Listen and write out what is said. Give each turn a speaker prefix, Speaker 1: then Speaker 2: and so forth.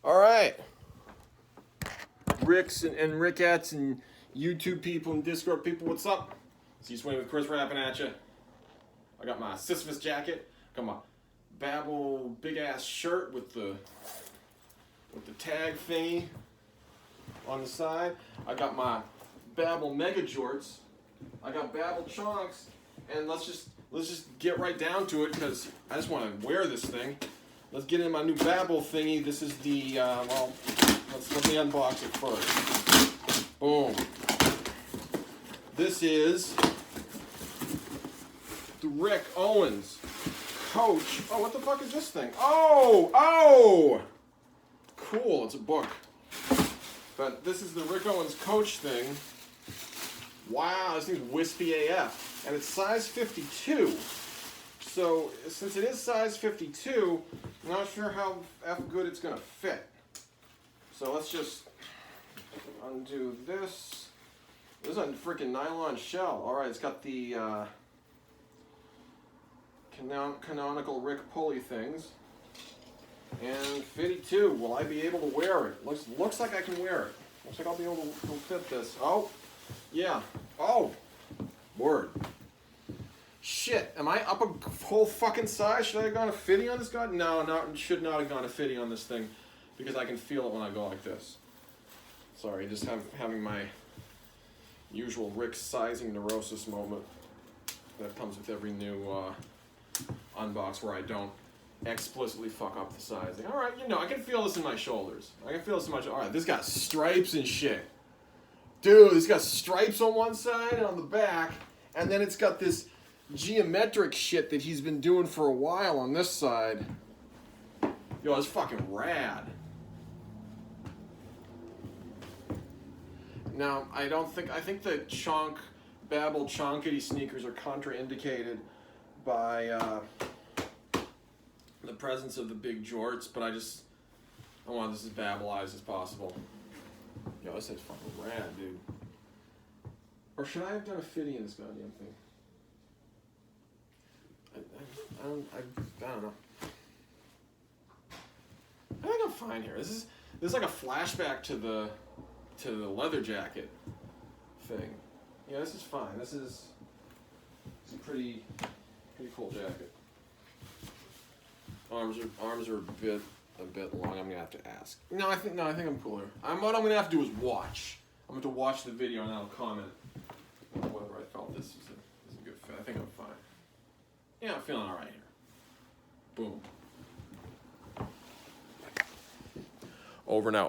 Speaker 1: All right, Ricks and Rickettes and YouTube people and Discord people, what's up? C-Swing with Chris rapping at you. I got my Sisyphus jacket, got my Babel big ass shirt with the tag thingy on the side. I got my Babel mega jorts. I got Babel chunks, and let's just get right down to it because I just want to wear this thing. Let's get in my new Babel thingy. This is the let me unbox it first. Boom. This is the Rick Owens Coach. Oh, what the fuck is this thing? Oh! Cool, it's a book. But this is the Rick Owens Coach thing. Wow, this thing's wispy AF. And it's size 52. So, since it is size 52, I'm not sure how good it's going to fit. So let's just undo this. This is a freaking nylon shell. Alright, it's got the canonical Rick pulley things. And 52, will I be able to wear it? Looks like I can wear it. Looks like I'll be able to fit this. Oh, yeah. Oh, word. Shit, am I up a whole fucking size? Should I have gone a fitty on this guy? No, should not have gone a fitty on this thing because I can feel it when I go like this. Sorry, just having my usual Rick sizing neurosis moment that comes with every new unbox where I don't explicitly fuck up the sizing. Alright, I can feel this in my shoulders. Alright, this got stripes and shit. Dude, it's got stripes on one side and on the back, and then it's got this geometric shit that he's been doing for a while on this side. Yo, it's fucking rad. Now, I think the Babel chonkity sneakers are contraindicated by the presence of the big jorts, but I want this as Babelized as possible. Yo, this is fucking rad, dude. Or should I have done a fitty in this goddamn thing? I don't know. I think I'm fine here. This is like a flashback to the leather jacket thing. Yeah, this is fine. This is a pretty cool jacket. Arms are a bit long. I'm gonna have to ask. No, I think I'm cooler. What I'm gonna have to do is watch. I'm going to watch the video and I'll comment on whether I felt this is a good fit. I think I'm fine. Yeah, I'm feeling all right here. Boom. Over and out.